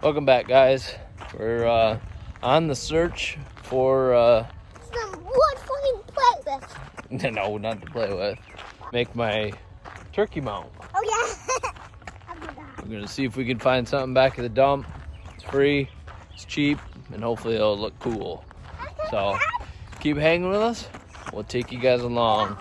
Welcome back, guys. We're on the search for some wood for him to play with. no, not to play with. Make my turkey mount. Oh yeah. I forgot. We're gonna see if we can find something back at the dump. It's free, it's cheap, and hopefully it'll look cool. So keep hanging with us. We'll take you guys along.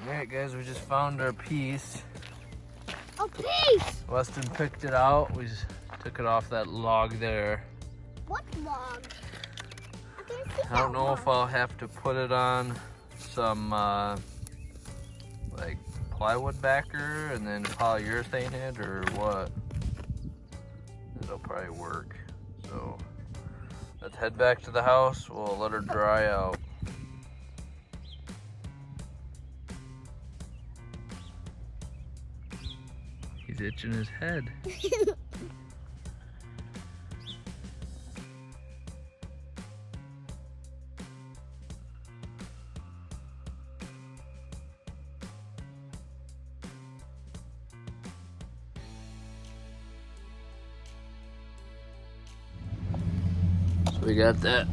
Alright guys, we just found our piece. A piece! Weston picked it out. We just took it off that log there. What log? I don't know if I'll have to put it on some like plywood backer and then polyurethane it or what. It'll probably work. So let's head back to the house. We'll let her dry out. He's itching his head. So we got that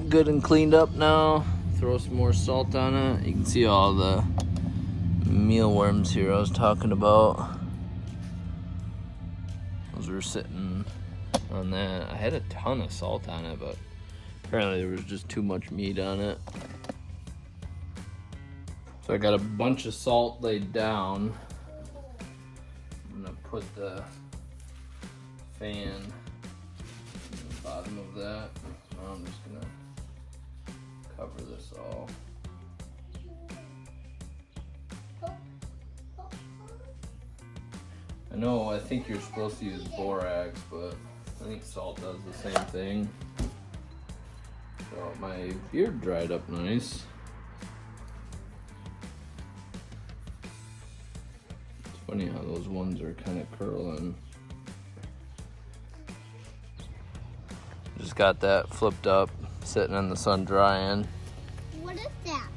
good and cleaned up now. Throw some more salt on it. You can see all the mealworms here I was talking about. Those were sitting on that. I had a ton of salt on it, but apparently there was just too much meat on it. So I got a bunch of salt laid down. I'm gonna put the fan in the bottom of that. So I'm just gonna cover this all. I think you're supposed to use borax, but I think salt does the same thing. So my beard dried up nice. It's funny how those ones are kind of curling. Just got that flipped up, sitting in the sun drying. What is that?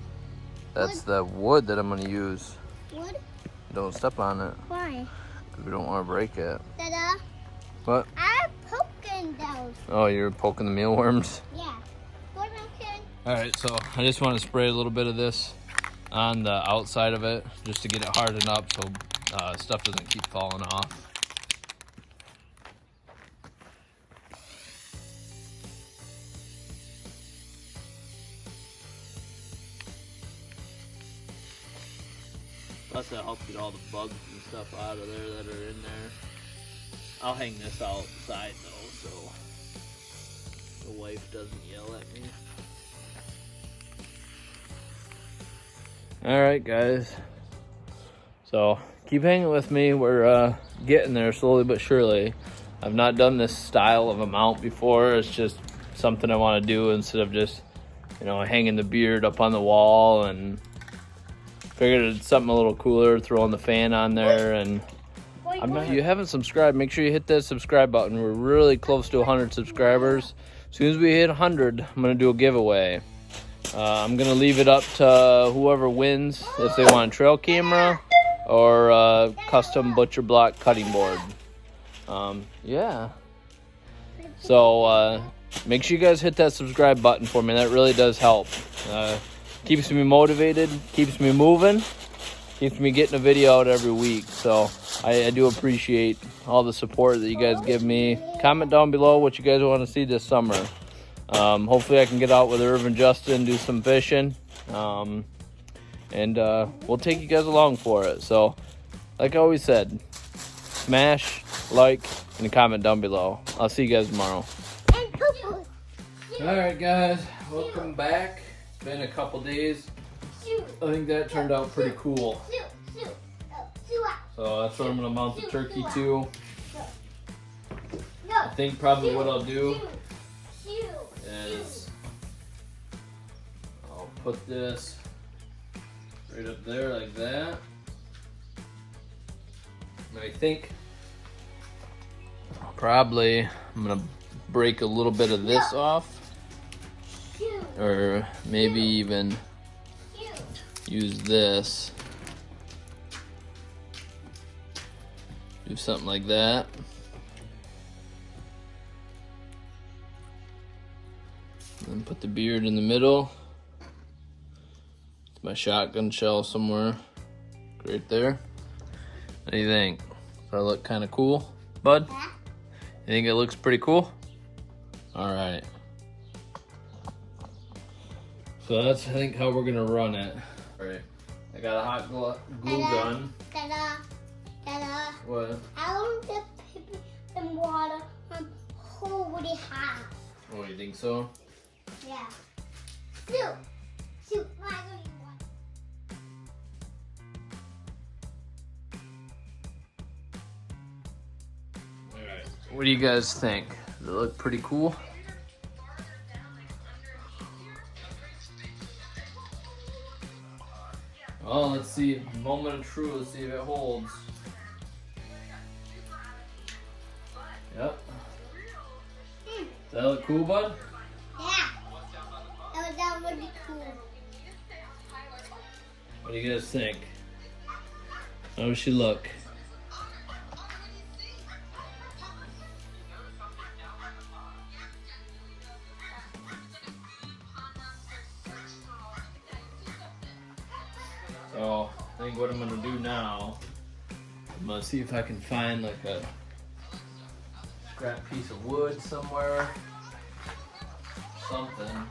That's the wood that I'm gonna use. Wood? Don't step on it. Why? We don't want to break it. Dada. What? I'm poking those. Oh, you're poking the mealworms? Yeah. What am I? Alright, so I just want to spray a little bit of this on the outside of it just to get it hardened up so stuff doesn't keep falling off. Plus that helps get all the bugs and stuff out of there that are in there. I'll hang this outside though, so the wife doesn't yell at me. Alright guys, so keep hanging with me. We're getting there slowly but surely. I've not done this style of a mount before. It's just something I want to do instead of just, you know, hanging the beard up on the wall, and figured it's something a little cooler, throwing the fan on there. And if you haven't subscribed, make sure you hit that subscribe button. We're really close to 100 subscribers. As soon as we hit 100, I'm gonna do a giveaway. I'm gonna leave it up to whoever wins if they want a trail camera or a custom butcher block cutting board. Yeah. So make sure you guys hit that subscribe button for me. That really does help. Keeps me motivated, keeps me moving, keeps me getting a video out every week. So I do appreciate all the support that you guys give me. Comment down below what you guys want to see this summer. Hopefully I can get out with Irv and Justin, do some fishing, and we'll take you guys along for it. So like I always said, smash, like, and comment down below. I'll see you guys tomorrow. Alright guys, welcome back. It's been a couple days. I think that turned out pretty cool. So that's what I'm going to mount the turkey to. I think probably what I'll do is I'll put this right up there like that. And I think probably I'm going to break a little bit of this off. Or maybe even use this. Do something like that. And then put the beard in the middle. It's my shotgun shell somewhere. Right there. What do you think? Does that look kind of cool, bud? You think it looks pretty cool? Alright. So that's, I think, how we're gonna run it. Alright. I got a hot glue gun. What? I want the paper and water really hot. Oh, you think so? Yeah. Shoot. Alright. What do you guys think? Does it look pretty cool? Well, let's see. Moment of truth. Let's see if it holds. Yep. Does that look cool, bud? Yeah. That would be cool. What do you guys think? How does she look? So, I think what I'm gonna do now, I'm gonna see if I can find like a scrap piece of wood somewhere. Something.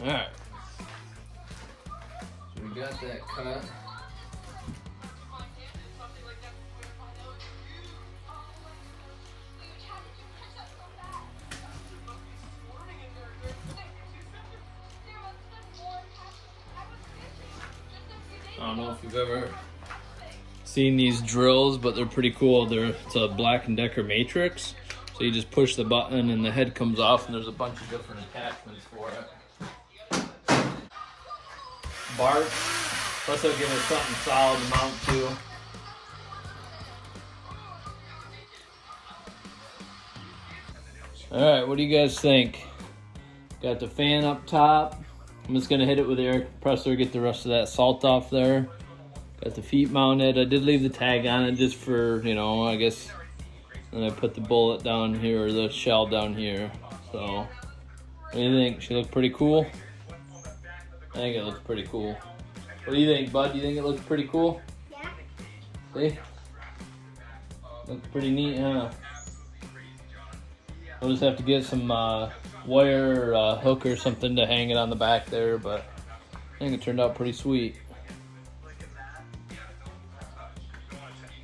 Alright. So we got that cut. I don't know if you've ever seen these drills, but they're pretty cool. It's a Black & Decker matrix. So you just push the button and the head comes off, and there's a bunch of different attachments for it. Bark. Plus they'll give us something solid to mount to. Alright, what do you guys think? Got the fan up top. I'm just gonna hit it with the air compressor, get the rest of that salt off there. Got the feet mounted. I did leave the tag on it just for, you know, I guess. And I put the bullet down here, or the shell down here. So, what do you think? She look pretty cool? I think it looks pretty cool. What do you think, bud? Do you think it looks pretty cool? Yeah. See? Looks pretty neat, huh? We'll just have to get some wire or hook or something to hang it on the back there, but I think it turned out pretty sweet.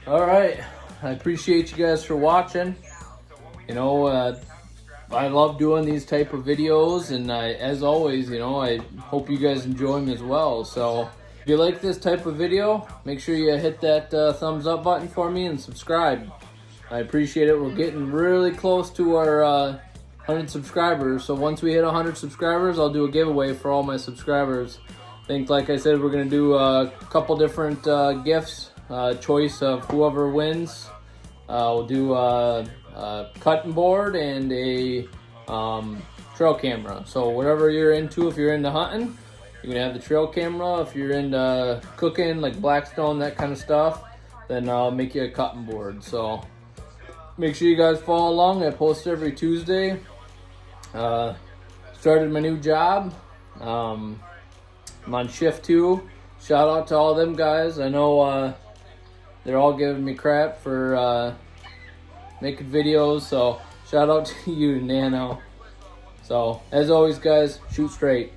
Alright, I appreciate you guys for watching. You know, I love doing these type of videos, and as always, you know, I hope you guys enjoy them as well. So if you like this type of video, make sure you hit that thumbs up button for me and subscribe. I appreciate it. We're getting really close to our 100 subscribers. So once we hit 100 subscribers, I'll do a giveaway for all my subscribers. I think, like I said, we're going to do a couple different gifts, choice of whoever wins. We'll do a cutting board and a trail camera. So whatever you're into, if you're into hunting, you can have the trail camera. If you're into cooking, like Blackstone, that kind of stuff, then I'll make you a cutting board. So make sure you guys follow along. I post every Tuesday. Started my new job. I'm on shift 2. Shout out to all them guys. I know they're all giving me crap for making videos, so shout out to you, Nano. So as always, guys, shoot straight.